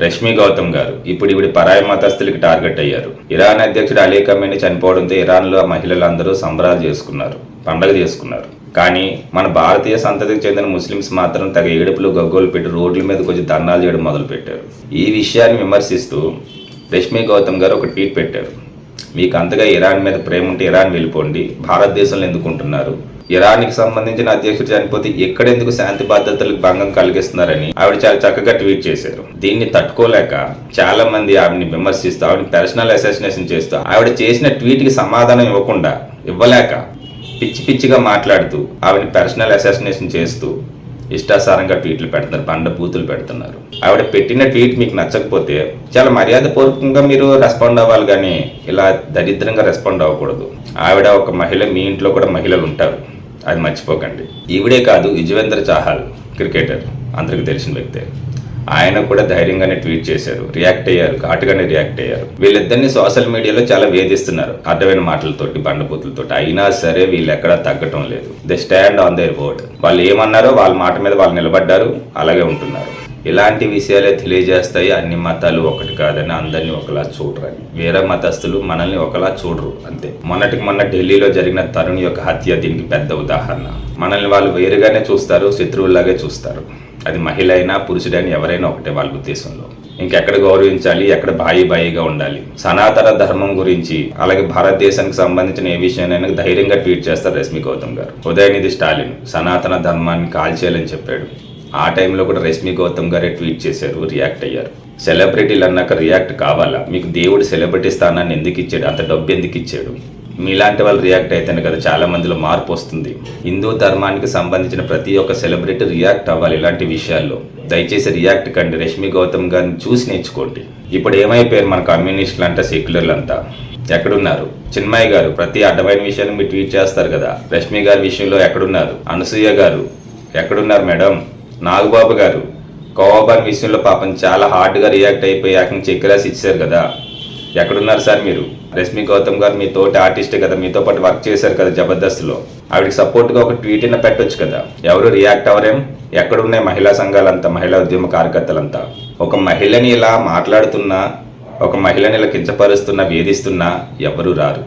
రష్మి గౌతమ్ గారు ఇప్పుడు పరాయి మతస్థులకి టార్గెట్ అయ్యారు. ఇరాన్ అధ్యక్షుడు అలీ ఖమేనీ చనిపోవడంతో ఇరాన్లో మహిళలందరూ సంబరాలు చేసుకున్నారు, పండగ చేసుకున్నారు. కానీ మన భారతీయ సంతతికి చెందిన ముస్లిమ్స్ మాత్రం తెగ ఏడుపులు గగ్గోలు పెట్టి రోడ్ల మీద కొంచెం ధర్నాలు చేయడం మొదలుపెట్టారు. ఈ విషయాన్ని విమర్శిస్తూ రష్మి గౌతమ్ గారు ఒక ట్వీట్ పెట్టారు. మీకు అంతగా ఇరాన్ మీద ప్రేమ ఉంటే ఇరాన్ వెళ్ళిపోండి, భారతదేశంలో ఎందుకుంటున్నారు, ఇరాన్కి సంబంధించిన అధ్యక్షుడు చనిపోతే ఎక్కడెందుకు శాంతి భద్రతలకు భంగం కలిగిస్తున్నారని ఆవిడ చాలా చక్కగా ట్వీట్ చేశారు. దీన్ని తట్టుకోలేక చాలా మంది ఆవిడని విమర్శిస్తూ ఆవిడని పర్సనల్ అసాసినేషన్ చేస్తూ ఆవిడ చేసిన ట్వీట్కి సమాధానం ఇవ్వలేక పిచ్చి పిచ్చిగా మాట్లాడుతూ ఆవిడని పర్సనల్ అసాసినేషన్ చేస్తూ ఇష్టాసారంగా ట్వీట్లు పెడుతున్నారు, బండ బూతులు పెడుతున్నారు. ఆవిడ పెట్టిన ట్వీట్ మీకు నచ్చకపోతే చాలా మర్యాదపూర్వకంగా మీరు రెస్పాండ్ అవ్వాలి, కానీ ఇలా దరిద్రంగా రెస్పాండ్ అవ్వకూడదు. ఆవిడ ఒక మహిళ, మీ ఇంట్లో కూడా మహిళలు ఉంటారు, అది మర్చిపోకండి. ఈవిడే కాదు, యుజ్వేంద్ర చాహల్ క్రికెటర్, అందరికీ తెలిసిన వ్యక్తే, ఆయన కూడా ధైర్యంగానే ట్వీట్ చేశారు, రియాక్ట్ అయ్యారు, ఘాటుగానే రియాక్ట్ అయ్యారు. వీళ్ళిద్దరిని సోషల్ మీడియాలో చాలా వేధిస్తున్నారు అడ్డమైన మాటలతోటి, బండబూతులతోటి. అయినా సరే వీళ్ళు ఎక్కడా తగ్గటం లేదు. They stand on their word. వాళ్ళు ఏమన్నారో వాళ్ళ మాట మీద వాళ్ళు నిలబడ్డారు, అలాగే ఉంటున్నారు. ఇలాంటి విషయాలే తెలియజేస్తాయి అన్ని మతాలు ఒకటి కాదని, అందరినీ ఒకలా చూడరని. వేరే మతస్థులు మనల్ని ఒకలా చూడరు, అంతే. మొన్న ఢిల్లీలో జరిగిన తరుణ్ యొక్క హత్య దీనికి పెద్ద ఉదాహరణ. మనల్ని వాళ్ళు వేరుగానే చూస్తారు, శత్రువుల్లాగే చూస్తారు. అది మహిళ అయినా పురుషుడైనా ఎవరైనా ఒకటే వాళ్ళ ఉద్దేశంలో. ఇంకెక్కడ గౌరవించాలి, ఎక్కడ బాయిగా ఉండాలి. సనాతన ధర్మం గురించి అలాగే భారతదేశానికి సంబంధించిన ఏ విషయాన్ని ధైర్యంగా ట్వీట్ చేస్తారు రష్మి గౌతమ్ గారు. ఉదయనిధి స్టాలిన్ సనాతన ధర్మాన్ని కాల్చేయాలని చెప్పాడు. ఆ టైంలో కూడా రష్మి గౌతమ్ గారే ట్వీట్ చేశారు, రియాక్ట్ అయ్యారు. సెలబ్రిటీలు అన్నాక రియాక్ట్ కావాలా? మీకు దేవుడు సెలబ్రిటీ స్థానాన్ని ఎందుకు ఇచ్చాడు, అంత డబ్బు ఎందుకు ఇచ్చాడు? మీలాంటి వాళ్ళు రియాక్ట్ అయితేనే కదా చాలా మందిలో మార్పు వస్తుంది. హిందూ ధర్మానికి సంబంధించిన ప్రతి ఒక్క సెలబ్రిటీ రియాక్ట్ అవ్వాలి ఇలాంటి విషయాల్లో. దయచేసి రియాక్ట్ కండి, రష్మి గౌతమ్ గారిని చూసి నేర్చుకోండి. ఇప్పుడు ఏమైపోయారు మన కమ్యూనిస్టులు అంతా, సెక్యులర్లు అంతా ఎక్కడున్నారు? చిన్మయ్య గారు ప్రతి అడ్డమైన విషయాన్ని మీరు ట్వీట్ చేస్తారు కదా, రష్మి గారి విషయంలో ఎక్కడున్నారు? అనసూయ గారు ఎక్కడున్నారు మేడం? నాగబాబు గారు కోవాబాన్ విషయంలో పాపం చాలా హార్డ్గా రియాక్ట్ అయిపోయి ఏకంగా చెక్ రాసి ఇచ్చారు కదా, ఎక్కడున్నారు సార్ మీరు? రష్మి గౌతమ్ గారు మీ తోటి ఆర్టిస్టే కదా, మీతో పాటు వర్క్ చేశారు కదా జబర్దస్త్లో. ఆవిడకి సపోర్ట్గా ఒక ట్వీట్ అయినా పెట్టొచ్చు కదా, ఎవరు రియాక్ట్ అవ్వరేం? ఎక్కడున్నాయి మహిళా సంఘాలంతా, మహిళా ఉద్యమ కార్యకర్తలంతా? ఒక మహిళని ఇలా మాట్లాడుతున్నా, ఒక మహిళని ఇలా కించపరుస్తున్నా, వేధిస్తున్నా ఎవరు రారు.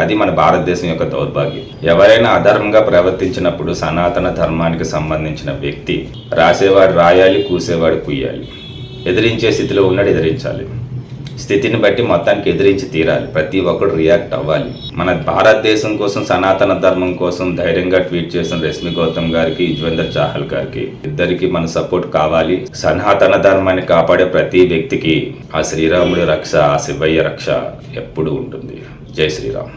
అది మన భారతదేశం యొక్క దౌర్భాగ్యం. ఎవరైనా అధర్మంగా ప్రవర్తించినప్పుడు సనాతన ధర్మానికి సంబంధించిన వ్యక్తి రాసేవాడు రాయాలి, కూసేవాడు కుయ్యాలి. ఎదిరించే స్థితిలో ఉన్నాడు, ఎదిరించాలి. స్థితిని బట్టి మొత్తానికి ఎదిరించి తీరాలి. ప్రతి ఒక్కరు రియాక్ట్ అవ్వాలి. మన భారతదేశం కోసం, సనాతన ధర్మం కోసం ధైర్యంగా ట్వీట్ చేసిన రష్మి గౌతమ్ గారికి, యుజ్వేంద్ర చాహల్ గారికి, ఇద్దరికి మన సపోర్ట్ కావాలి. సనాతన ధర్మాన్ని కాపాడే ప్రతి వ్యక్తికి ఆ శ్రీరాముడి రక్ష, ఆ శివయ్య రక్ష ఎప్పుడూ ఉంటుంది. జై శ్రీరామ్.